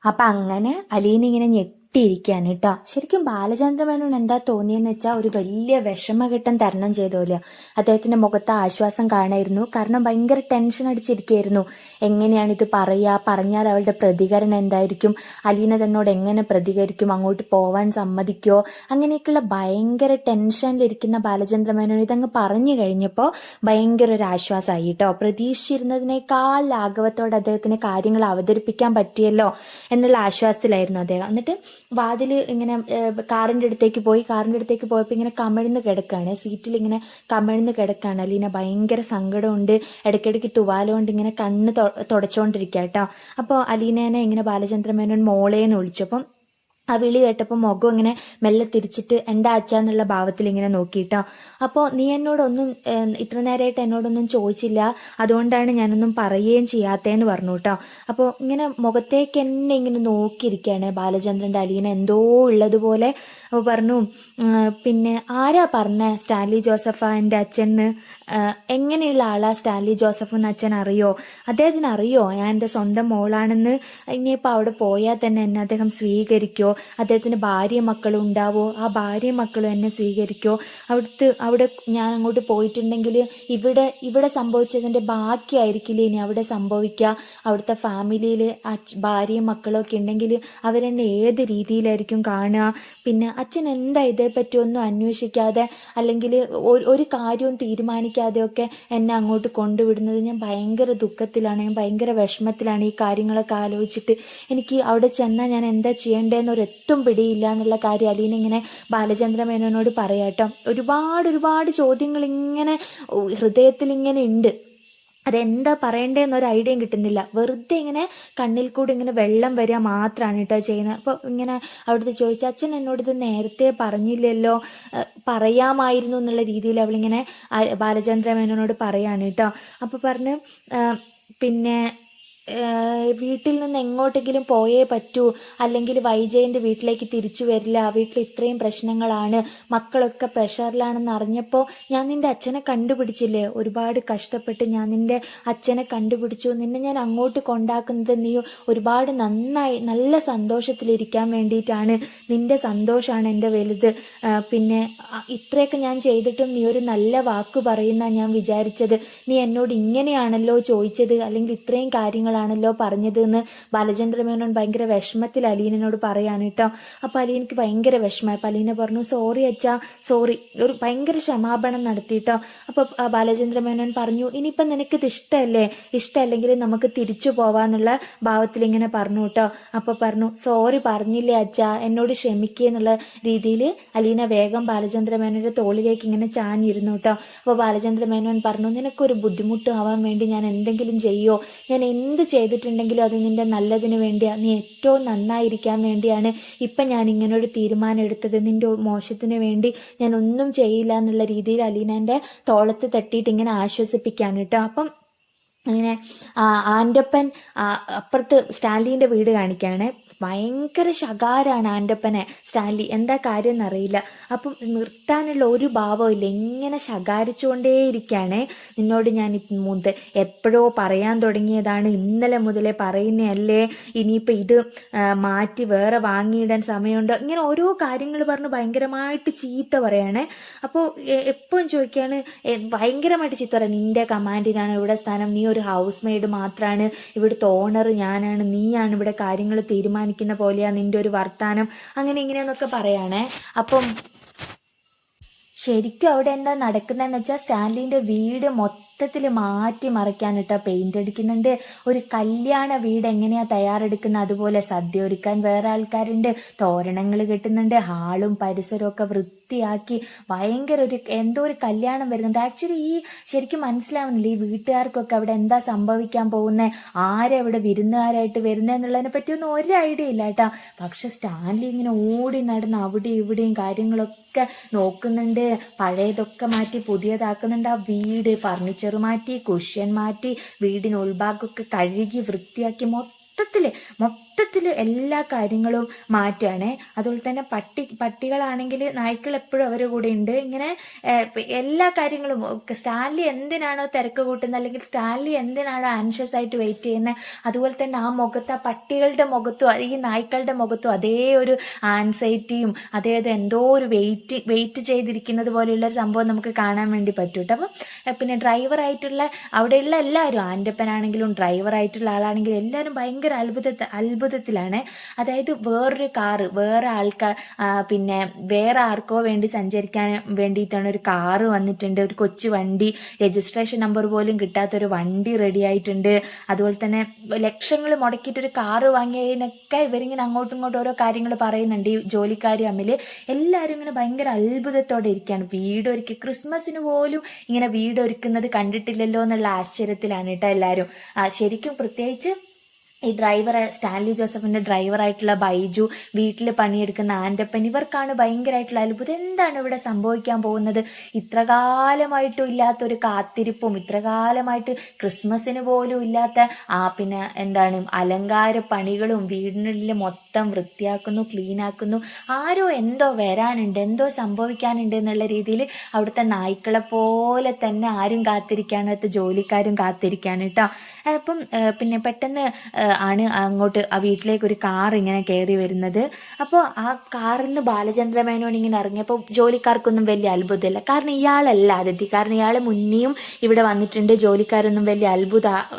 അപ്പൊ അങ്ങനെ അലീന ഇങ്ങനെ ഞെട്ടിയിരിക്കാണ് കേട്ടോ. ശരിക്കും ബാലചന്ദ്രമേനോൻ എന്താ തോന്നിയെന്ന് വെച്ചാൽ ഒരു വലിയ വിഷമഘട്ടം തരണം ചെയ്തോല. അദ്ദേഹത്തിന്റെ മുഖത്ത് ആശ്വാസം കാണായിരുന്നു. കാരണം ഭയങ്കര ടെൻഷൻ അടിച്ചിരിക്കുകയായിരുന്നു. എങ്ങനെയാണ് ഇത് പറഞ്ഞാൽ അവളുടെ പ്രതികരണം എന്തായിരിക്കും, അലീന തന്നോട് എങ്ങനെ പ്രതികരിക്കും, അങ്ങോട്ട് പോവാൻ സമ്മതിക്കോ, അങ്ങനെയൊക്കെയുള്ള ഭയങ്കര ടെൻഷനിലിരിക്കുന്ന ബാലചന്ദ്രമേനോൻ ഇതങ്ങ് പറഞ്ഞു കഴിഞ്ഞപ്പോൾ ഭയങ്കര ഒരു ആശ്വാസമായി കേട്ടോ. പ്രതീക്ഷിച്ചിരുന്നതിനേക്കാൾ ലാഘവത്തോടെ അദ്ദേഹത്തിന് കാര്യങ്ങൾ അവതരിപ്പിക്കാൻ പറ്റിയല്ലോ എന്നുള്ള ആശ്വാസത്തിലായിരുന്നു അദ്ദേഹം. എന്നിട്ട് വാതിൽ ഇങ്ങനെ കാറിൻ്റെ അടുത്തേക്ക് പോയപ്പോൾ ഇങ്ങനെ കമിഴ്ന്ന് കിടക്കുകയാണ്, സീറ്റിൽ ഇങ്ങനെ കമിഴ്ന്ന് കിടക്കുകയാണ് അലീന. ഭയങ്കര സങ്കടമുണ്ട്, ഇടയ്ക്കിടയ്ക്ക് തുവാലുകൊണ്ട് ഇങ്ങനെ കണ്ണ് തുടച്ചുകൊണ്ടിരിക്കുക കേട്ടോ. അപ്പോൾ അലീനേനെ ഇങ്ങനെ ബാലചന്ദ്രമേനോൻ മോളേന്ന് വിളിച്ചു. അപ്പം ആ വിളി കേട്ടപ്പോൾ മുഖം ഇങ്ങനെ മെല്ലെ തിരിച്ചിട്ട് എന്താ അച്ഛാന്നുള്ള ഭാവത്തിൽ ഇങ്ങനെ നോക്കിയിട്ടോ. അപ്പോൾ നീ എന്നോടൊന്നും ഇത്ര നേരമായിട്ട് എന്നോടൊന്നും ചോദിച്ചില്ല, അതുകൊണ്ടാണ് ഞാനൊന്നും പറയുകയും ചെയ്യാത്തതെന്ന് പറഞ്ഞു കേട്ടോ. അപ്പോൾ ഇങ്ങനെ മുഖത്തേക്ക് എന്നെ ഇങ്ങനെ നോക്കിയിരിക്കുകയാണ് ബാലചന്ദ്രൻ്റെ അലീന, എന്തോ ഉള്ളതുപോലെ. അപ്പോൾ പറഞ്ഞു, പിന്നെ ആരാ പറഞ്ഞ സ്റ്റാൻലി ജോസഫാ എൻ്റെ അച്ഛന്ന്? എങ്ങനെയുള്ള ആളാ സ്റ്റാൻലി ജോസഫ് എന്ന് അച്ഛൻ അറിയോ? അദ്ദേഹത്തിന് അറിയോ ഞാൻ എൻ്റെ സ്വന്തം മോളാണെന്ന്? ഇനിയിപ്പോൾ അവിടെ പോയാൽ തന്നെ എന്നെ അദ്ദേഹം സ്വീകരിക്കോ? അദ്ദേഹത്തിന് ഭാര്യയും മക്കളും ഉണ്ടാവോ? ആ ഭാര്യയും മക്കളും എന്നെ സ്വീകരിക്കോ? അവിടെ ഞാൻ അങ്ങോട്ട് പോയിട്ടുണ്ടെങ്കിൽ ഇവിടെ സംഭവിച്ചതിൻ്റെ ബാക്കിയായിരിക്കില്ലേ ഇനി അവിടെ സംഭവിക്കുക? അവിടുത്തെ ഫാമിലിയിൽ ഭാര്യയും മക്കളും ഒക്കെ ഉണ്ടെങ്കിൽ അവരെന്നെ ഏത് രീതിയിലായിരിക്കും കാണുക? പിന്നെ അച്ഛൻ എന്താ ഇതേപ്പറ്റി ഒന്നും അന്വേഷിക്കാതെ അല്ലെങ്കിൽ ഒരു കാര്യവും തീരുമാനിക്കാതെയൊക്കെ എന്നെ അങ്ങോട്ട് കൊണ്ടുവിടുന്നത്? ഞാൻ ഭയങ്കര ദുഃഖത്തിലാണ്, ഞാൻ ഭയങ്കര വിഷമത്തിലാണ് ഈ കാര്യങ്ങളൊക്കെ ആലോചിച്ചിട്ട്. എനിക്ക് അവിടെ ചെന്നാൽ ഞാൻ എന്താ ചെയ്യേണ്ടതെന്നൊരെത്തും പിടിയില്ല എന്നുള്ള കാര്യം അലീന ഇങ്ങനെ ബാലചന്ദ്രമേനോനോട് പറയാട്ടോ. ഒരുപാട് ചോദ്യങ്ങൾ ഇങ്ങനെ ഹൃദയത്തിൽ ഇങ്ങനെ ഉണ്ട്. അതെന്താ പറയണ്ടേന്നൊരു ഐഡിയയും കിട്ടുന്നില്ല. വെറുതെ ഇങ്ങനെ കണ്ണിൽ കൂടി ഇങ്ങനെ വെള്ളം വരിക മാത്രമാണ് കേട്ടോ ചെയ്യുന്നത്. അപ്പോൾ ഇങ്ങനെ അവിടുത്തെ ചോദിച്ചു, അച്ഛൻ എന്നോടിത് നേരത്തെ പറഞ്ഞില്ലല്ലോ, പറയാമായിരുന്നു എന്നുള്ള രീതിയിൽ അവളിങ്ങനെ ബാലചന്ദ്രമേനോനോട് പറയാണ് കേട്ടോ. അപ്പോൾ പറഞ്ഞ് പിന്നെ വീട്ടിൽ നിന്ന് എങ്ങോട്ടെങ്കിലും പോയേ പറ്റൂ, അല്ലെങ്കിൽ വൈജയൻ്റെ വീട്ടിലേക്ക് തിരിച്ചു വരില്ല, വീട്ടിൽ ഇത്രയും പ്രശ്നങ്ങളാണ്, മക്കളൊക്കെ പ്രഷറിലാണെന്ന് അറിഞ്ഞപ്പോൾ ഞാൻ നിൻ്റെ അച്ഛനെ കണ്ടുപിടിച്ചില്ലേ, ഒരുപാട് കഷ്ടപ്പെട്ട് ഞാൻ നിൻ്റെ അച്ഛനെ കണ്ടുപിടിച്ചു. നിന്നെ ഞാൻ അങ്ങോട്ട് കൊണ്ടാക്കുന്നത് നീ ഒരുപാട് നല്ല സന്തോഷത്തിലിരിക്കാൻ വേണ്ടിയിട്ടാണ്. നിൻ്റെ സന്തോഷമാണ് എൻ്റെ വലുത്. പിന്നെ ഇത്രയൊക്കെ ഞാൻ ചെയ്തിട്ടും നീ ഒരു നല്ല വാക്ക് പറയുന്ന ഞാൻ വിചാരിച്ചത്. നീ എന്നോട് ഇങ്ങനെയാണല്ലോ ചോദിച്ചത്, അല്ലെങ്കിൽ ഇത്രയും കാര്യങ്ങൾ ാണല്ലോ പറഞ്ഞത് എന്ന് ബാലചന്ദ്രമേനോൻ ഭയങ്കര വിഷമത്തിൽ അലീനോട് പറയാണ് കേട്ടോ. അപ്പോൾ അലീനക്ക് ഭയങ്കര വിഷമമായി. അപ്പോൾ അലീന പറഞ്ഞു, സോറി അച്ഛാ, സോറി, ഒരു ഭയങ്കര ക്ഷമാപണം നടത്തിയിട്ടോ. അപ്പോൾ ബാലചന്ദ്രമേനോൻ പറഞ്ഞു, ഇനിയിപ്പം നിനക്കിത് ഇഷ്ടമല്ലെങ്കിൽ നമുക്ക് തിരിച്ചു പോവാന്നുള്ള ഭാവത്തിൽ ഇങ്ങനെ പറഞ്ഞു കേട്ടോ. അപ്പോൾ പറഞ്ഞു, സോറി പറഞ്ഞില്ലേ അച്ഛാ, എന്നോട് ക്ഷമിക്കുക എന്നുള്ള രീതിയിൽ അലീന വേഗം ബാലചന്ദ്രമേനോന്റെ തോളിലേക്ക് ഇങ്ങനെ ചാഞ്ഞിരുന്നു കേട്ടോ. അപ്പോൾ ബാലചന്ദ്രമേനോൻ പറഞ്ഞു, നിനക്കൊരു ബുദ്ധിമുട്ട് ആവാൻ വേണ്ടി ഞാൻ എന്തെങ്കിലും ചെയ്യോ? ഞാൻ എന്ത് ചെയ്തിട്ടുണ്ടെങ്കിലും അത് നിൻ്റെ നല്ലതിന് വേണ്ടിയാണ്, നീ ഏറ്റവും നന്നായിരിക്കാൻ വേണ്ടിയാണ് ഇപ്പം ഞാൻ ഇങ്ങനൊരു തീരുമാനം എടുത്തത്. നിൻ്റെ മോശത്തിന് വേണ്ടി ഞാൻ ഒന്നും ചെയ്യില്ല എന്നുള്ള രീതിയിൽ അലീനൻ്റെ തോളത്ത് തട്ടിയിട്ട് ഇങ്ങനെ ആശ്വസിപ്പിക്കുകയാണ് കേട്ടോ. അപ്പം അങ്ങനെ ആൻ്റപ്പൻ അപ്പുറത്ത് സ്റ്റാൻലീൻ്റെ വീട് കാണിക്കുകയാണ്. ഭയങ്കര ശകാരാണ് ആൻ്റപ്പനെ സ്റ്റാൻലി, എന്താ കാര്യം എന്നറിയില്ല. അപ്പം നിർത്താനുള്ള ഒരു ഭാവമില്ല, ഇങ്ങനെ ശകാരിച്ചുകൊണ്ടേയിരിക്കുകയാണ്. നിന്നോട് ഞാൻ എപ്പോഴോ പറയാൻ തുടങ്ങിയതാണ്, ഇന്നലെ മുതലേ പറയുന്നതല്ലേ, ഇനിയിപ്പോൾ ഇത് മാറ്റി വേറെ വാങ്ങിയിടാൻ സമയമുണ്ട്, ഇങ്ങനെ ഓരോ കാര്യങ്ങൾ പറഞ്ഞ് ഭയങ്കരമായിട്ട് ചീത്ത പറയാണ്. അപ്പോൾ എപ്പോഴും ചോദിക്കുകയാണ്, ഭയങ്കരമായിട്ട് ചീത്ത പറയാം, നിൻ്റെ കമാൻഡിനാണ് ഇവിടെ സ്ഥാനം, നീ ഒരു ഹൗസ് മെയ്ഡ് മാത്രമാണ്, ഇവിടുത്തെ ഓണർ ഞാനാണ്, നീയാണ് ഇവിടെ കാര്യങ്ങൾ തീരുമാനിക്കുന്ന പോലെയാ നിൻ്റെ ഒരു വർത്താനം, അങ്ങനെ ഇങ്ങനെയെന്നൊക്കെ പറയാണേ. അപ്പം ശരിക്കും അവിടെ എന്താ നടക്കുന്നതെന്ന് വെച്ചാൽ സ്റ്റാൻലിൻ്റെ വീട് മൊത്തത്തിൽ മാറ്റി മറിക്കാനിട്ട് പെയിന്റ് അടിക്കുന്നുണ്ട്. ഒരു കല്യാണ വീട് എങ്ങനെയാ തയ്യാറെടുക്കുന്നത് അതുപോലെ സദ്യ ഒരുക്കാൻ വേറെ ആൾക്കാരുണ്ട്, തോരണങ്ങൾ കെട്ടുന്നുണ്ട്, ഹാളും പരിസരവും ഒക്കെ വൃത്തിയാക്കി ഭയങ്കര എന്തോ ഒരു കല്യാണം വരുന്നുണ്ട്. ആക്ച്വലി ശരിക്കും മനസ്സിലാവുന്നില്ല ഈ വീട്ടുകാർക്കൊക്കെ അവിടെ എന്താ സംഭവിക്കാൻ പോകുന്നത്, ആരെവിടെ വിരുന്നുകാരായിട്ട് വരുന്നതെന്നുള്ളതിനെ പറ്റിയൊന്നും ഒരു ഐഡിയ ഇല്ല കേട്ടാ. പക്ഷെ സ്റ്റാൻലി ഇങ്ങനെ ഓടി നടന്ന് അവിടെയും ഇവിടെയും കാര്യങ്ങളൊക്കെ നോക്കുന്നുണ്ട്, പഴയതൊക്കെ മാറ്റി പുതിയതാക്കുന്നുണ്ട്. ആ വീട് ഫർണിച്ചർ മാറ്റി, കുഷ്യൻ മാറ്റി, വീടിന് ഉൾഭാഗമൊക്കെ കഴുകി വൃത്തിയാക്കി മൊത്തത്തിൽ എല്ലാ കാര്യങ്ങളും മാറ്റുകയാണേ. അതുപോലെ തന്നെ പട്ടികളാണെങ്കിൽ നായ്ക്കൾ എപ്പോഴും അവരുടെ കൂടെ ഉണ്ട്. ഇങ്ങനെ എല്ലാ കാര്യങ്ങളും സ്റ്റാൻലി എന്തിനാണോ തിരക്ക് കൂട്ടുന്നത്, അല്ലെങ്കിൽ സ്റ്റാൻലി എന്തിനാണോ ആൻഷ്യസ് ആയിട്ട് വെയിറ്റ് ചെയ്യുന്നത്, അതുപോലെ തന്നെ ആ മുഖത്ത്, ആ പട്ടികളുടെ മുഖത്തും ഈ നായ്ക്കളുടെ മുഖത്തും അതേ ഒരു ആൻസൈറ്റിയും അതേത് എന്തോ ഒരു വെയിറ്റ് ചെയ്തിരിക്കുന്നത് പോലെയുള്ള ഒരു സംഭവം നമുക്ക് കാണാൻ വേണ്ടി പറ്റും കേട്ടോ. അപ്പം പിന്നെ ഡ്രൈവറായിട്ടുള്ള അവിടെയുള്ള എല്ലാവരും, ആൻ്റപ്പനാണെങ്കിലും ഡ്രൈവറായിട്ടുള്ള ആളാണെങ്കിലും എല്ലാവരും ഭയങ്കര അത്ഭുതത്തിലാണ്. അതായത് വേറൊരു കാറ് പിന്നെ വേറെ ആർക്കോ വേണ്ടി സഞ്ചരിക്കാൻ വേണ്ടിയിട്ടാണ് ഒരു കാറ് വന്നിട്ടുണ്ട്. ഒരു കൊച്ചു വണ്ടി, രജിസ്ട്രേഷൻ നമ്പർ പോലും കിട്ടാത്തൊരു വണ്ടി റെഡി ആയിട്ടുണ്ട്. അതുപോലെ തന്നെ ലക്ഷങ്ങൾ മുടക്കിയിട്ടൊരു കാറ് വാങ്ങിയതിനൊക്കെ ഇവരിങ്ങനെ അങ്ങോട്ടും ഇങ്ങോട്ടും ഓരോ കാര്യങ്ങൾ പറയുന്നുണ്ട് ഈ ജോലിക്കാർ തമ്മിൽ. എല്ലാവരും ഇങ്ങനെ ഭയങ്കര അത്ഭുതത്തോടെ ഇരിക്കുകയാണ്. വീടൊരുക്കി ക്രിസ്മസിന് പോലും ഇങ്ങനെ വീടൊരുക്കുന്നത് കണ്ടിട്ടില്ലല്ലോ എന്നുള്ള ആശ്ചര്യത്തിലാണ് കേട്ടോ എല്ലാവരും. ശരിക്കും പ്രത്യേകിച്ച് ഈ സ്റ്റാൻലി ജോസഫിൻ്റെ ഡ്രൈവറായിട്ടുള്ള ബൈജു, വീട്ടിൽ പണിയെടുക്കുന്ന ആൻ്റപ്പൻ, ഇവർക്കാണ് ഭയങ്കരമായിട്ടുള്ള അത്ഭുതം. എന്താണ് ഇവിടെ സംഭവിക്കാൻ പോകുന്നത്? ഇത്രകാലമായിട്ടും ഇല്ലാത്തൊരു കാത്തിരിപ്പും ഇത്രകാലമായിട്ട് ക്രിസ്മസിന് പോലും ഇല്ലാത്ത പിന്നെ എന്താണ് അലങ്കാര പണികളും, വീടിനുള്ളിൽ മൊത്തം വൃത്തിയാക്കുന്നു, ക്ലീനാക്കുന്നു. ആരോ എന്തോ വരാനുണ്ട്, എന്തോ സംഭവിക്കാനുണ്ട് എന്നുള്ള രീതിയിൽ അവിടുത്തെ നായ്ക്കളെ പോലെ തന്നെ ആരും കാത്തിരിക്കാനകത്ത് ജോലിക്കാരും കാത്തിരിക്കാൻ കേട്ടോ. അപ്പം പിന്നെ പെട്ടെന്ന് ആണ് അങ്ങോട്ട് ആ വീട്ടിലേക്ക് ഒരു കാർ ഇങ്ങനെ കയറി വരുന്നത്. അപ്പോൾ ആ കാറിൽ നിന്ന് ബാലചന്ദ്ര മേനോൻ ഇങ്ങനെ ഇറങ്ങിയപ്പോൾ ജോലിക്കാർക്കൊന്നും വലിയ അത്ഭുതമില്ല. കാരണം ഇയാളല്ല അതിഥി, കാരണം ഇയാൾ മുന്നെയും ഇവിടെ വന്നിട്ടുണ്ട്. ജോലിക്കാരൊന്നും വലിയ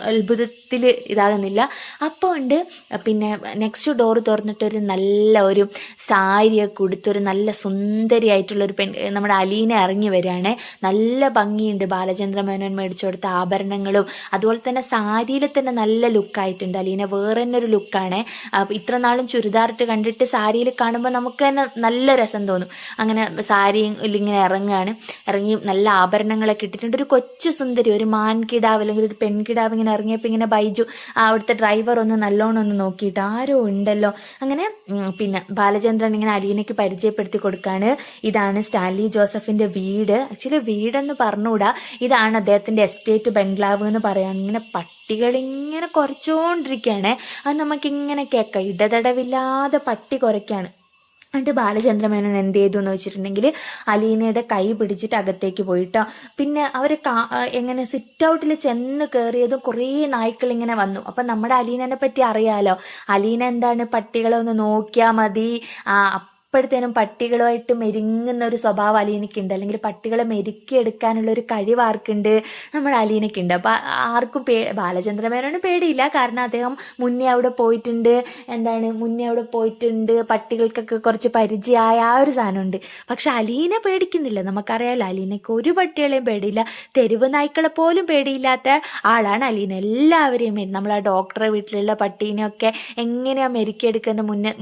അത്ഭുതത്തിൽ ഇതാകുന്നില്ല. അപ്പോൾ ഉണ്ട് പിന്നെ നെക്സ്റ്റ് ഡോർ തുറന്നിട്ടൊരു നല്ല ഒരു സാരിയൊക്കെ ഉടുത്തൊരു നല്ല സുന്ദരിയായിട്ടുള്ളൊരു നമ്മുടെ അലീന ഇറങ്ങി വരികയാണ്. നല്ല ഭംഗിയുണ്ട് ബാലചന്ദ്ര മേനോൻ മേടിച്ചു കൊടുത്ത ആഭരണങ്ങളും, അതുപോലെ തന്നെ സാരിയിൽ തന്നെ നല്ല ലുക്കായിട്ടുണ്ട് അലീന. വേറെ തന്നെ ഒരു ലുക്കാണ്. ഇത്ര നാളും ചുരിദാറിട്ട് കണ്ടിട്ട് സാരിയിൽ കാണുമ്പോൾ നമുക്ക് തന്നെ നല്ല രസം തോന്നും. അങ്ങനെ സാരിയിൽ ഇങ്ങനെ ഇറങ്ങി നല്ല ആഭരണങ്ങളൊക്കെ ഇട്ടിട്ടുണ്ട്. ഒരു കൊച്ചു സുന്ദരി, ഒരു മാൻകിടാവ് അല്ലെങ്കിൽ ഒരു പെൺകിടാവ് ഇങ്ങനെ ഇറങ്ങിയപ്പോൾ ഇങ്ങനെ ബൈജു അവിടുത്തെ ഡ്രൈവർ ഒന്ന് നല്ലോണം ഒന്ന് നോക്കിയിട്ട് ആരോ ഉണ്ടല്ലോ. അങ്ങനെ പിന്നെ ബാലചന്ദ്രൻ ഇങ്ങനെ അലീനയ്ക്ക് പരിചയപ്പെടുത്തി കൊടുക്കുകയാണ്. ഇതാണ് സ്റ്റാൻലി ജോസഫിൻ്റെ വീട്. ആക്ച്വലി വീടെന്ന് പറഞ്ഞുകൂടാ, ഇതാണ് അദ്ദേഹത്തിൻ്റെ എസ്റ്റേറ്റ് ബംഗ്ലാവ് എന്ന് പറയാൻ. ഇങ്ങനെ പട്ടികളിങ്ങനെ കുറച്ചുകൊണ്ടിരിക്കുകയാണ്. അത് നമുക്കിങ്ങനെ കേൾക്കാം, ഇടതടവില്ലാതെ പട്ടി കുറയ്ക്കുകയാണ്. എന്നിട്ട് ബാലചന്ദ്ര മേനോൻ എന്ത് ചെയ്തു എന്ന് വെച്ചിട്ടുണ്ടെങ്കിൽ അലീനയുടെ കൈ പിടിച്ചിട്ട് അകത്തേക്ക് പോയിട്ടോ. പിന്നെ അവർ എങ്ങനെ സിറ്റ് ഔട്ടിൽ ചെന്ന് കയറിയതും കുറേ നായ്ക്കൾ ഇങ്ങനെ വന്നു. അപ്പം നമ്മുടെ അലീനനെ പറ്റി അറിയാലോ, അലീന എന്താണ്, പട്ടികളെ ഒന്ന് നോക്കിയാൽ മതി, അപ്പോഴത്തേനും പട്ടികളുമായിട്ട് മെരുങ്ങുന്ന ഒരു സ്വഭാവം അലീനയ്ക്കുണ്ട്, അല്ലെങ്കിൽ പട്ടികളെ മെരുക്കിയെടുക്കാനുള്ള ഒരു കഴിവ് ആർക്കുണ്ട്, നമ്മുടെ അലീനയ്ക്കുണ്ട്. അപ്പം ആർക്കും ബാലചന്ദ്ര മേനോന് പേടിയില്ല, കാരണം അദ്ദേഹം മുന്നേ അവിടെ പോയിട്ടുണ്ട്. പട്ടികൾക്കൊക്കെ കുറച്ച് പരിചയമായ ആ ഒരു സാധനമുണ്ട്. പക്ഷെ അലീന പേടിക്കുന്നില്ല. നമുക്കറിയാലോ അലീനയ്ക്ക് ഒരു പട്ടികളെയും പേടിയില്ല, തെരുവ് നായ്ക്കളെ പോലും പേടിയില്ലാത്ത ആളാണ് അലീന. എല്ലാവരെയും നമ്മൾ ആ ഡോക്ടറെ വീട്ടിലുള്ള പട്ടീനെയൊക്കെ എങ്ങനെയാണ്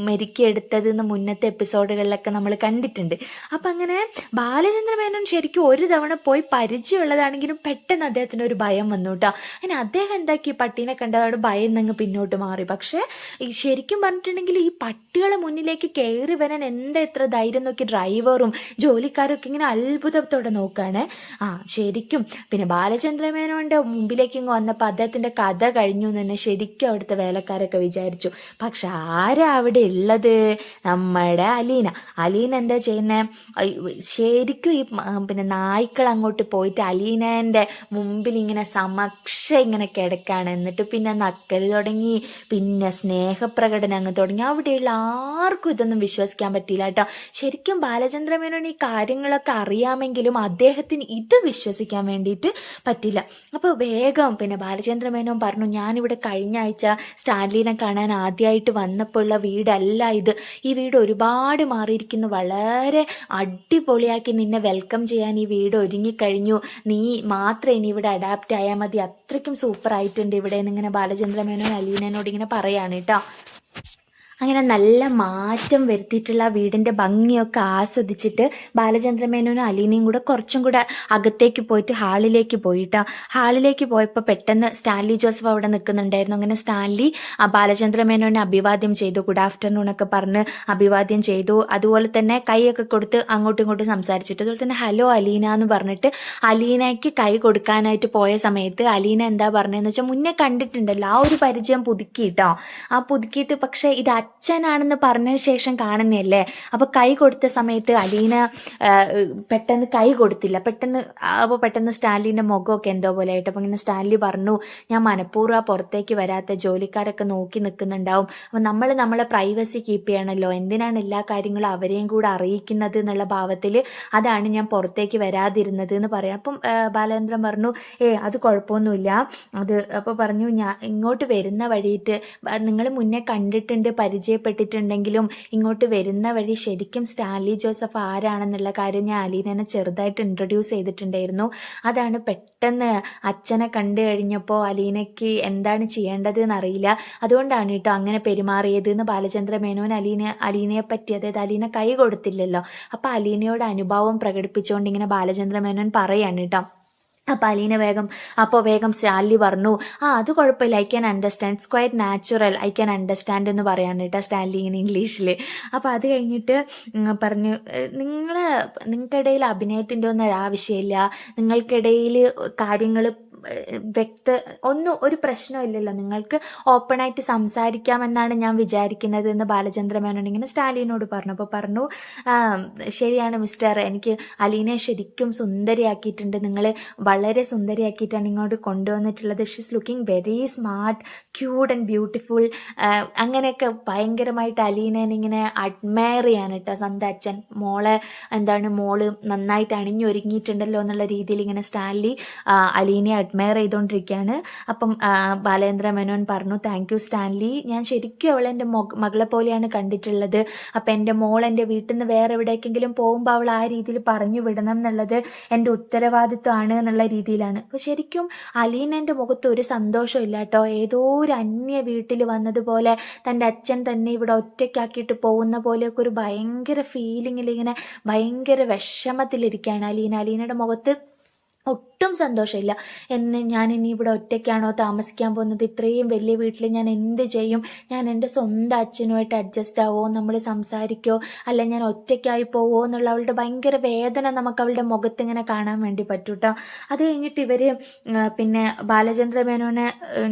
മെരുക്കിയെടുത്തതെന്ന് മുന്നത്തെ എപ്പിസോഡുകളിലൊക്കെ നമ്മൾ കണ്ടിട്ടുണ്ട്. അപ്പം അങ്ങനെ ബാലചന്ദ്ര മേനോൻ ശരിക്കും ഒരു തവണ പോയി പരിചയമുള്ളതാണെങ്കിലും പെട്ടെന്ന് അദ്ദേഹത്തിന് ഒരു ഭയം വന്നു കേട്ടോ. അങ്ങനെ അദ്ദേഹം എന്താക്കി, പട്ടീനെ കണ്ടതോടെ ഭയം നിന്ന് പിന്നോട്ട് മാറി. പക്ഷേ ഈ ശരിക്കും പറഞ്ഞിട്ടുണ്ടെങ്കിൽ ഈ പട്ടികളെ മുന്നിലേക്ക് കയറി വരാൻ എത്ര ധൈര്യം നോക്കി ഡ്രൈവറും ജോലിക്കാരും ഒക്കെ ഇങ്ങനെ അത്ഭുതത്തോടെ നോക്കുകയാണ്. ശരിക്കും പിന്നെ ബാലചന്ദ്ര മേനോന്റെ മുമ്പിലേക്ക് ഇങ്ങ് വന്നപ്പോൾ അദ്ദേഹത്തിന്റെ കഥ കഴിഞ്ഞു എന്ന് തന്നെ ശരിക്കും അവിടുത്തെ വേലക്കാരൊക്കെ വിചാരിച്ചു. പക്ഷെ ആരാ അവിടെ ഉള്ളത്? നമ്മുടെ അലീന എന്താ ചെയ്യുന്നത്? ശരിക്കും ഈ പിന്നെ നായ്ക്കൾ അങ്ങോട്ട് പോയിട്ട് അലീനേൻ്റെ മുമ്പിൽ ഇങ്ങനെ ഇങ്ങനെ കിടക്കുകയാണ്. എന്നിട്ട് പിന്നെ നക്കൽ തുടങ്ങി, പിന്നെ സ്നേഹപ്രകടനം അങ്ങ് തുടങ്ങി. അവിടെയുള്ള ആർക്കും ഇതൊന്നും വിശ്വസിക്കാൻ പറ്റിയില്ല കേട്ടോ. ശരിക്കും ബാലചന്ദ്ര മേനോൻ ഈ കാര്യങ്ങളൊക്കെ അറിയാമെങ്കിലും അദ്ദേഹത്തിന് ഇത് വിശ്വസിക്കാൻ വേണ്ടിയിട്ട് പറ്റില്ല. അപ്പോൾ വേഗം പിന്നെ ബാലചന്ദ്ര മേനോൻ പറഞ്ഞു, ഞാനിവിടെ കഴിഞ്ഞ ആഴ്ച സ്റ്റാൻലിനെ കാണാൻ ആദ്യമായിട്ട് വന്നപ്പോൾ ഉള്ള വീടല്ല ഇത്. ഈ വീട് ഒരുപാട് മാറിയിരിക്കുന്നു, വളരെ അടിപൊളിയാക്കി നിന്നെ വെൽക്കം ചെയ്യാൻ ഈ വീട് ഒരുങ്ങിക്കഴിഞ്ഞു, നീ മാത്രം ഇനി ഇവിടെ അഡാപ്റ്റ് ആയാൽ മതി, അത്രയ്ക്കും സൂപ്പർ ആയിട്ടുണ്ട് ഇവിടെ എന്നിങ്ങനെ ബാലചന്ദ്ര മേനോൻ അലീനോട് ഇങ്ങനെ പറയാണ് കേട്ടോ. അങ്ങനെ നല്ല മാറ്റം വരുത്തിയിട്ടുള്ള ആ വീടിൻ്റെ ഭംഗിയൊക്കെ ആസ്വദിച്ചിട്ട് ബാലചന്ദ്രമേനോനും അലീനയും കൂടെ കുറച്ചും കൂടെ അകത്തേക്ക് പോയിട്ട് ഹാളിലേക്ക് പോയിട്ടാ. ഹാളിലേക്ക് പോയപ്പോൾ പെട്ടെന്ന് സ്റ്റാൻലി ജോസഫ് അവിടെ നിൽക്കുന്നുണ്ടായിരുന്നു. അങ്ങനെ സ്റ്റാൻലി ബാലചന്ദ്രമേനോനെ അഭിവാദ്യം ചെയ്തു, ഗുഡ് ആഫ്റ്റർനൂൺ ഒക്കെ പറഞ്ഞ് അഭിവാദ്യം ചെയ്തു. അതുപോലെ തന്നെ കൈയൊക്കെ കൊടുത്ത് അങ്ങോട്ടും ഇങ്ങോട്ടും സംസാരിച്ചിട്ട്, അതുപോലെ തന്നെ ഹലോ അലീന എന്ന് പറഞ്ഞിട്ട് അലീനയ്ക്ക് കൈ കൊടുക്കാനായിട്ട് പോയ സമയത്ത് അലീന എന്താ പറഞ്ഞതെന്ന് വെച്ചാൽ മുന്നേ കണ്ടിട്ടുണ്ടല്ലോ, ആ ഒരു പരിചയം പുതുക്കിയിട്ടോ. ആ പുതുക്കിയിട്ട് പക്ഷേ ഇത് അച്ഛനാണെന്ന് പറഞ്ഞതിന് ശേഷം കാണുന്നതല്ലേ. അപ്പോൾ കൈ കൊടുത്ത സമയത്ത് അലീന പെട്ടെന്ന് കൈ കൊടുത്തില്ല. പെട്ടെന്ന് സ്റ്റാൻലിൻ്റെ മുഖമൊക്കെ എന്തോ പോലെ ആയിട്ട്. അപ്പോൾ ഇങ്ങനെ സ്റ്റാൻലി പറഞ്ഞു, ഞാൻ മനഃപൂർവ്വം പുറത്തേക്ക് വരാത്ത, ജോലിക്കാരൊക്കെ നോക്കി നിൽക്കുന്നുണ്ടാവും, അപ്പോൾ നമ്മളെ പ്രൈവസി കീപ്പ് ചെയ്യണമല്ലോ, എന്തിനാണ് എല്ലാ കാര്യങ്ങളും അവരെയും കൂടെ അറിയിക്കുന്നത് എന്നുള്ള ഭാവത്തിൽ അതാണ് ഞാൻ പുറത്തേക്ക് വരാതിരുന്നത് എന്ന് പറയാം. അപ്പം ബാലേന്ദ്രൻ പറഞ്ഞു, അത് കുഴപ്പമൊന്നുമില്ല. അപ്പോൾ പറഞ്ഞു, ഞാൻ ഇങ്ങോട്ട് വരുന്ന വഴിയിട്ട് നിങ്ങൾ മുന്നേ കണ്ടിട്ടുണ്ട്, പരിചയപ്പെട്ടിട്ടുണ്ടെങ്കിലും ഇങ്ങോട്ട് വരുന്ന വഴി ശരിക്കും സ്റ്റാൻലി ജോസഫ് ആരാണെന്നുള്ള കാര്യം ഞാൻ അലീനനെ ചെറുതായിട്ട് ഇൻട്രൊഡ്യൂസ് ചെയ്തിട്ടുണ്ടായിരുന്നു. അതാണ് പെട്ടെന്ന് അച്ഛനെ കണ്ടു കഴിഞ്ഞപ്പോൾ അലീനയ്ക്ക് എന്താണ് ചെയ്യേണ്ടത് എന്നറിയില്ല, അതുകൊണ്ടാണ് കേട്ടോ അങ്ങനെ പെരുമാറിയത് എന്ന് ബാലചന്ദ്ര മേനോൻ അലീനയെ പറ്റി, അതായത് അലീന കൈ കൊടുത്തില്ലല്ലോ, അപ്പോൾ അലീനയോട് അനുഭാവം പ്രകടിപ്പിച്ചുകൊണ്ട് ഇങ്ങനെ ബാലചന്ദ്ര മേനോൻ പറയാണ് കേട്ടോ. അപ്പോൾ അലീന വേഗം സ്റ്റാൻലി പറഞ്ഞു, അത് കുഴപ്പമില്ല, I can understand, it's quite natural, I can understand എന്ന് പറയാൻ കേട്ടോ സ്റ്റാൻലി ഇങ്ങനെ ഇംഗ്ലീഷിൽ. അപ്പോൾ അത് കഴിഞ്ഞിട്ട് പറഞ്ഞു, നിങ്ങൾക്കിടയിൽ അഭിനയത്തിൻ്റെ ഒന്നും ഒരാവശ്യമില്ല, നിങ്ങൾക്കിടയിൽ കാര്യങ്ങൾ ഒരു പ്രശ്നമില്ലല്ലോ, നിങ്ങൾക്ക് ഓപ്പണായിട്ട് സംസാരിക്കാമെന്നാണ് ഞാൻ വിചാരിക്കുന്നത് എന്ന് ബാലചന്ദ്ര മേനോൻ ഇങ്ങനെ സ്റ്റാലിനോട് പറഞ്ഞു. അപ്പോൾ പറഞ്ഞു, ശരിയാണ് മിസ്റ്റർ, എനിക്ക് അലീനയെ ശരിക്കും സുന്ദരിയാക്കിയിട്ടുണ്ട്, നിങ്ങൾ വളരെ സുന്ദരിയാക്കിയിട്ടാണ് ഇങ്ങോട്ട് കൊണ്ടുവന്നിട്ടുള്ളത്, she's looking very smart, cute and beautiful, അങ്ങനെയൊക്കെ ഭയങ്കരമായിട്ട് അലീനേനെ ഇങ്ങനെ അഡ്മയർ ചെയ്യാണ് കേട്ടോ സ്വന്തം അച്ഛൻ. മോള് നന്നായിട്ട് അണിഞ്ഞൊരുങ്ങിയിട്ടുണ്ടല്ലോ എന്നുള്ള രീതിയിൽ ഇങ്ങനെ സ്റ്റാൻലി അലീനയെ അഡ്മയർ ചെയ്തുകൊണ്ടിരിക്കുകയാണ്. അപ്പം ബാലേന്ദ്ര മേനോൻ പറഞ്ഞു, താങ്ക് യു സ്റ്റാൻലി, ഞാൻ ശരിക്കും അവളെ എൻ്റെ മകളെ പോലെയാണ് കണ്ടിട്ടുള്ളത്, അപ്പം എൻ്റെ മോൾ എൻ്റെ വീട്ടിൽ നിന്ന് വേറെ എവിടേക്കെങ്കിലും പോകുമ്പോൾ അവൾ ആ രീതിയിൽ പറഞ്ഞു വിടണം എന്നുള്ളത് എൻ്റെ ഉത്തരവാദിത്വമാണ് എന്നുള്ള രീതിയിലാണ്. അപ്പോൾ ശരിക്കും അലീനൻ്റെ മുഖത്ത് ഒരു സന്തോഷമില്ല കേട്ടോ, ഏതോ ഒരു അന്യ വീട്ടിൽ വന്നതുപോലെ, തൻ്റെ അച്ഛൻ തന്നെ ഇവിടെ ഒറ്റയ്ക്കാക്കിയിട്ട് പോകുന്ന പോലെയൊക്കെ ഒരു ഭയങ്കര ഫീലിങ്ങിൽ ഇങ്ങനെ ഭയങ്കര വിഷമത്തിലിരിക്കുകയാണ് അലീനയുടെ മുഖത്ത് ഒട്ടും സന്തോഷമില്ല. ഞാൻ ഇനി ഇവിടെ ഒറ്റയ്ക്കാണോ താമസിക്കാൻ പോകുന്നത്, ഇത്രയും വലിയ വീട്ടിൽ ഞാൻ എന്ത് ചെയ്യും, ഞാൻ എൻ്റെ സ്വന്തം അച്ഛനുമായിട്ട് അഡ്ജസ്റ്റ് ആവോ, നമ്മൾ സംസാരിക്കോ, അല്ല ഞാൻ ഒറ്റയ്ക്കായി പോവോ എന്നുള്ള അവളുടെ ഭയങ്കര വേദന നമുക്ക് അവളുടെ മുഖത്ത് ഇങ്ങനെ കാണാൻ വേണ്ടി പറ്റും കേട്ടോ. അത് കഴിഞ്ഞിട്ട് ഇവർ പിന്നെ ബാലചന്ദ്ര മേനോനെ,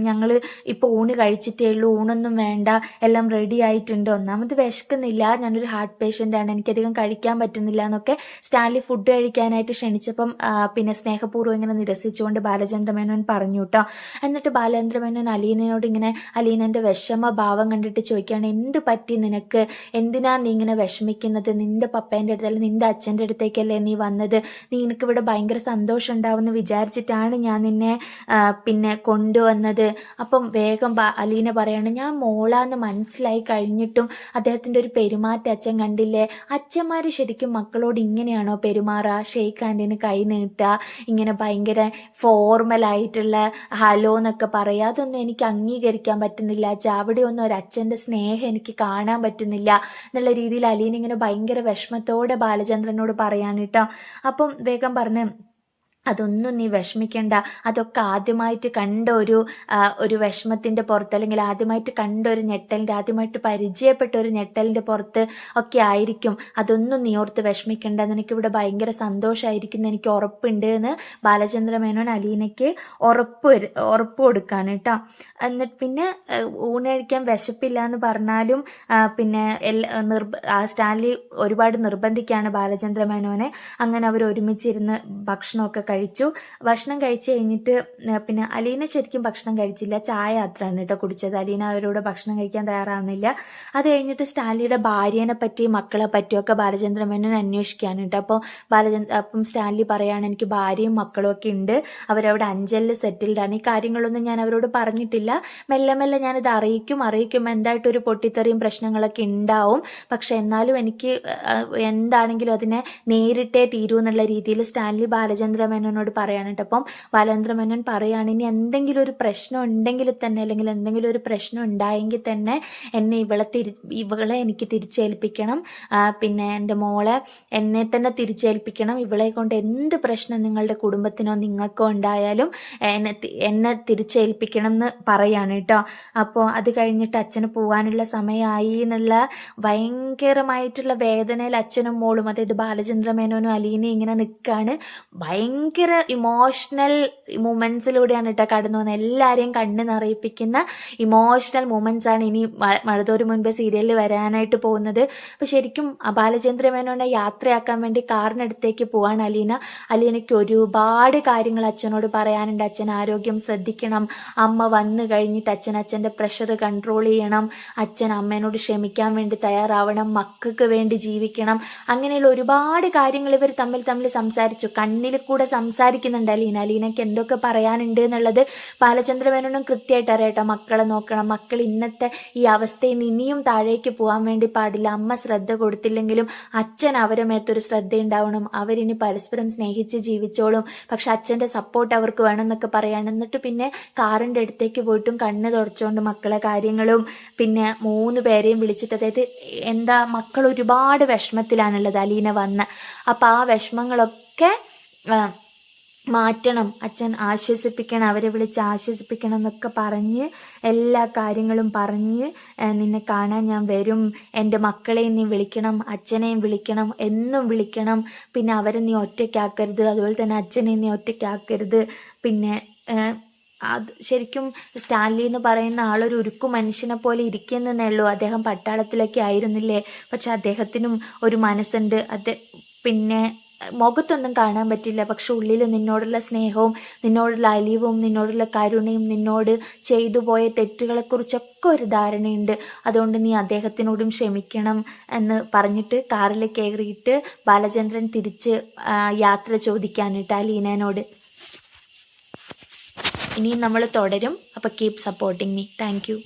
ഞങ്ങൾ ഇപ്പോൾ ഊണ് കഴിച്ചിട്ടേ ഉള്ളൂ, ഊണൊന്നും വേണ്ട, എല്ലാം റെഡി ആയിട്ടുണ്ട്, ഒന്നാമത് വിശക്കുന്നില്ല, ഞാനൊരു ഹാർട്ട് പേഷ്യൻ്റാണ്, എനിക്കധികം കഴിക്കാൻ പറ്റുന്നില്ല എന്നൊക്കെ സ്റ്റാൻലി ഫുഡ് കഴിക്കാനായിട്ട് ക്ഷണിച്ചപ്പം പിന്നെ സ്നേഹപൂർവ്വം ഇങ്ങനെ നിരസിച്ചുകൊണ്ട് ബാലചന്ദ്ര മേനോൻ പറഞ്ഞു കേട്ടോ. എന്നിട്ട് ബാലചന്ദ്ര മേനോൻ അലീനയോട് ഇങ്ങനെ അലീനൻ്റെ വിഷമ ഭാവം കണ്ടിട്ട് ചോദിക്കുകയാണ്, എന്ത് പറ്റി നിനക്ക്, എന്തിനാ നീ ഇങ്ങനെ വിഷമിക്കുന്നത്, നിൻ്റെ പപ്പേൻ്റെ അടുത്ത് അല്ലെങ്കിൽ നിൻ്റെ അച്ഛൻ്റെ അടുത്തേക്കല്ലേ നീ വന്നത്, നിനക്കിവിടെ ഭയങ്കര സന്തോഷം ഉണ്ടാവുമെന്ന് വിചാരിച്ചിട്ടാണ് ഞാൻ നിന്നെ പിന്നെ കൊണ്ടുവന്നത്. അപ്പം വേഗം അലീന പറയാണ്, ഞാൻ മോളാന്ന് മനസ്സിലായി കഴിഞ്ഞിട്ടും അദ്ദേഹത്തിൻ്റെ ഒരു പെരുമാറ്റം അച്ഛൻ കണ്ടില്ലേ, അച്ഛന്മാർ ശരിക്കും മക്കളോട് ഇങ്ങനെയാണോ പെരുമാറുക, ഷെയ്ക്ക് ഹാൻഡിന് കൈ നീട്ടുക, ഇങ്ങനെ ഭയങ്കര ഫോർമലായിട്ടുള്ള ഹലോ എന്നൊക്കെ പറയുക, അതൊന്നും എനിക്ക് അംഗീകരിക്കാൻ പറ്റുന്നില്ല അച്ഛാ, അവിടെയൊന്നും ഒരു അച്ഛൻ്റെ സ്നേഹം എനിക്ക് കാണാൻ പറ്റുന്നില്ല എന്നുള്ള രീതിയിൽ അലീന ഇങ്ങനെ ഭയങ്കര വിഷമത്തോടെ ബാലചന്ദ്രനോട് പറയാൻ കേട്ടോ. അപ്പം വേഗം പറഞ്ഞ്, അതൊന്നും നീ വിഷമിക്കേണ്ട, അതൊക്കെ ആദ്യമായിട്ട് കണ്ട ഒരു വിഷമത്തിൻ്റെ പുറത്ത്, അല്ലെങ്കിൽ ആദ്യമായിട്ട് കണ്ട ഒരു ഞെട്ടലിൻ്റെ, ആദ്യമായിട്ട് പരിചയപ്പെട്ട ഒരു ഞെട്ടലിൻ്റെ പുറത്ത് ഒക്കെ ആയിരിക്കും, അതൊന്നും നീ ഓർത്ത് വിഷമിക്കേണ്ട, നിനക്കിവിടെ ഭയങ്കര സന്തോഷമായിരിക്കും എനിക്ക് ഉറപ്പുണ്ട് എന്ന് ബാലചന്ദ്ര മേനോൻ അലീനയ്ക്ക് ഉറപ്പ് കൊടുക്കാണ് കേട്ടോ. എന്നിട്ട് പിന്നെ ഊണ് കഴിക്കാൻ വിശപ്പില്ല എന്ന് പറഞ്ഞാലും പിന്നെ സ്റ്റാൻലി ഒരുപാട് നിർബന്ധിക്കുകയാണ് ബാലചന്ദ്ര മേനോനെ. അങ്ങനെ അവർ ഒരുമിച്ചിരുന്ന് ഭക്ഷണമൊക്കെ കഴിച്ചു. ഭക്ഷണം കഴിച്ചു കഴിഞ്ഞിട്ട് പിന്നെ അലീന ശരിക്കും ഭക്ഷണം കഴിച്ചില്ല, ചായ മാത്രമാണ് കേട്ടോ കുടിച്ചത്. അലീന അവരോട് ഭക്ഷണം കഴിക്കാൻ തയ്യാറാവുന്നില്ല. അത് കഴിഞ്ഞിട്ട് സ്റ്റാൻലിയുടെ ഭാര്യേനെ പറ്റി മക്കളെ പറ്റിയൊക്കെ ബാലചന്ദ്ര മേനോൻ അന്വേഷിക്കുകയാണ് കേട്ടോ. അപ്പം സ്റ്റാൻലി പറയാണ്, എനിക്ക് ഭാര്യയും മക്കളും ഒക്കെ ഉണ്ട്, അവരവിടെ അഞ്ചലിൽ സെറ്റിൽഡാണ്, ഈ കാര്യങ്ങളൊന്നും ഞാൻ അവരോട് പറഞ്ഞിട്ടില്ല, മെല്ലെ മെല്ലെ ഞാനിത് അറിയിക്കും, എന്തായിട്ടൊരു പൊട്ടിത്തെറിയും പ്രശ്നങ്ങളൊക്കെ ഉണ്ടാവും, പക്ഷെ എന്നാലും എനിക്ക് എന്താണെങ്കിലും അതിനെ നേരിട്ടേ തീരൂ എന്നുള്ള രീതിയിൽ സ്റ്റാൻലി ബാലചന്ദ്ര മേനോൻ മേനോനോട് പറയാണ് കേട്ടോ. അപ്പം ബാലചന്ദ്ര മേനോൻ പറയാണ്, ഇനി എന്തെങ്കിലും ഒരു പ്രശ്നം ഉണ്ടെങ്കിൽ തന്നെ, അല്ലെങ്കിൽ എന്തെങ്കിലും ഒരു പ്രശ്നം ഉണ്ടായെങ്കിൽ തന്നെ എന്നെ ഇവളെ എനിക്ക് തിരിച്ചേൽപ്പിക്കണം. പിന്നെ എൻ്റെ മോളെ എന്നെ തന്നെ തിരിച്ചേൽപ്പിക്കണം. ഇവളെ കൊണ്ട് എന്ത് പ്രശ്നം നിങ്ങളുടെ കുടുംബത്തിനോ നിങ്ങൾക്കോ ഉണ്ടായാലും എന്നെ തിരിച്ചേൽപ്പിക്കണം എന്ന് പറയാണ് കേട്ടോ. അപ്പോൾ അത് കഴിഞ്ഞിട്ട് അച്ഛന് പോകാനുള്ള സമയമായി എന്നുള്ള ഭയങ്കരമായിട്ടുള്ള വേദനയിൽ അച്ഛനും മോളും, അതായത് ബാലചന്ദ്ര മേനോനും അലീനയും ഇങ്ങനെ നിൽക്കുകയാണ്. ഭയങ്കര ഇമോഷണൽ മൊമെന്റ്സിലൂടെയാണ് കേട്ടോ കടന്നു പോകുന്നത്. എല്ലാവരെയും കണ്ണ് നിറയിപ്പിക്കുന്ന ഇമോഷണൽ മൊമെന്റ്സ് ആണ് ഇനി മഴതോരു മുൻപ് സീരിയലിൽ വരാനായിട്ട് പോകുന്നത്. അപ്പോൾ ശരിക്കും ബാലചന്ദ്ര മേനോനെ യാത്രയാക്കാൻ വേണ്ടി കാറിനടുത്തേക്ക് പോവാണ് അലീനയ്ക്ക് ഒരുപാട് കാര്യങ്ങൾ അച്ഛനോട് പറയാനുണ്ട്. അച്ഛൻ ആരോഗ്യം ശ്രദ്ധിക്കണം, അമ്മ വന്നു കഴിഞ്ഞിട്ട് അച്ഛൻ്റെ പ്രഷർ കൺട്രോൾ ചെയ്യണം, അച്ഛൻ അമ്മേനോട് ക്ഷമിക്കാൻ വേണ്ടി തയ്യാറാവണം, മക്കൾക്ക് വേണ്ടി ജീവിക്കണം. അങ്ങനെയുള്ള ഒരുപാട് കാര്യങ്ങൾ ഇവർ തമ്മിൽ സംസാരിച്ചു. കണ്ണിൽ കൂടെ സംസാരിക്കുന്നുണ്ട് അലീനയ്ക്ക് എന്തൊക്കെ പറയാനുണ്ട് എന്നുള്ളത് ബാലചന്ദ്ര മേനോനും കൃത്യമായിട്ട് അറിയാട്ടോ. മക്കളെ നോക്കണം, മക്കൾ ഇന്നത്തെ ഈ അവസ്ഥയിൽ നിന്ന് ഇനിയും താഴേക്ക് പോകാൻ വേണ്ടി പാടില്ല. അമ്മ ശ്രദ്ധ കൊടുത്തില്ലെങ്കിലും അച്ഛൻ അവരെ മേത്തൊരു ശ്രദ്ധ ഉണ്ടാവണം, അവരിനി പരസ്പരം സ്നേഹിച്ച് ജീവിച്ചോളും, പക്ഷെ അച്ഛൻ്റെ സപ്പോർട്ട് അവർക്ക് വേണം എന്നൊക്കെ പറയാണ്. എന്നിട്ട് പിന്നെ കാറിൻ്റെ അടുത്തേക്ക് പോയിട്ടും കണ്ണ് തുടച്ചുകൊണ്ട് മക്കളെ കാര്യങ്ങളും പിന്നെ 3 പേരെയും വിളിച്ചിട്ട്, അതായത് മക്കൾ ഒരുപാട് വിഷമത്തിലാണുള്ളത് അലീന വന്ന്. അപ്പം ആ വിഷമങ്ങളൊക്കെ മാറ്റണം, അച്ഛൻ ആശ്വസിപ്പിക്കണം, അവരെ വിളിച്ച് ആശ്വസിപ്പിക്കണം എന്നൊക്കെ പറഞ്ഞ് എല്ലാ കാര്യങ്ങളും പറഞ്ഞ്, നിന്നെ കാണാൻ ഞാൻ വരും, എൻ്റെ മക്കളെയും നീ വിളിക്കണം, അച്ഛനെയും വിളിക്കണം, എന്നും വിളിക്കണം, പിന്നെ അവരെ നീ ഒറ്റയ്ക്കാക്കരുത്, അതുപോലെ തന്നെ അച്ഛനെയും നീ ഒറ്റയ്ക്കാക്കരുത്. പിന്നെ അത് ശരിക്കും സ്റ്റാൻലി എന്ന് പറയുന്ന ആളൊരു ഉരുക്കു മനുഷ്യനെ പോലെ ഇരിക്കുന്നതേ ഉള്ളൂ. അദ്ദേഹം പട്ടാളത്തിലൊക്കെ ആയിരുന്നില്ലേ, പക്ഷെ അദ്ദേഹത്തിനും ഒരു മനസ്സുണ്ട്. പിന്നെ മുഖത്തൊന്നും കാണാൻ പറ്റില്ല, പക്ഷെ ഉള്ളിൽ നിന്നോടുള്ള സ്നേഹവും നിന്നോടുള്ള അലിവും നിന്നോടുള്ള കരുണയും നിന്നോട് ചെയ്തു പോയ തെറ്റുകളെക്കുറിച്ചൊക്കെ ഒരു ധാരണയുണ്ട്. അതുകൊണ്ട് നീ അദ്ദേഹത്തിനോടും ക്ഷമിക്കണം എന്ന് പറഞ്ഞിട്ട് കാറിൽ കയറിയിട്ട് ബാലചന്ദ്രൻ തിരിച്ച് യാത്ര ചോദിക്കാനിട്ട് അലീനോട്. ഇനിയും നമ്മൾ തുടരും. അപ്പോൾ keep supporting me. Thank you.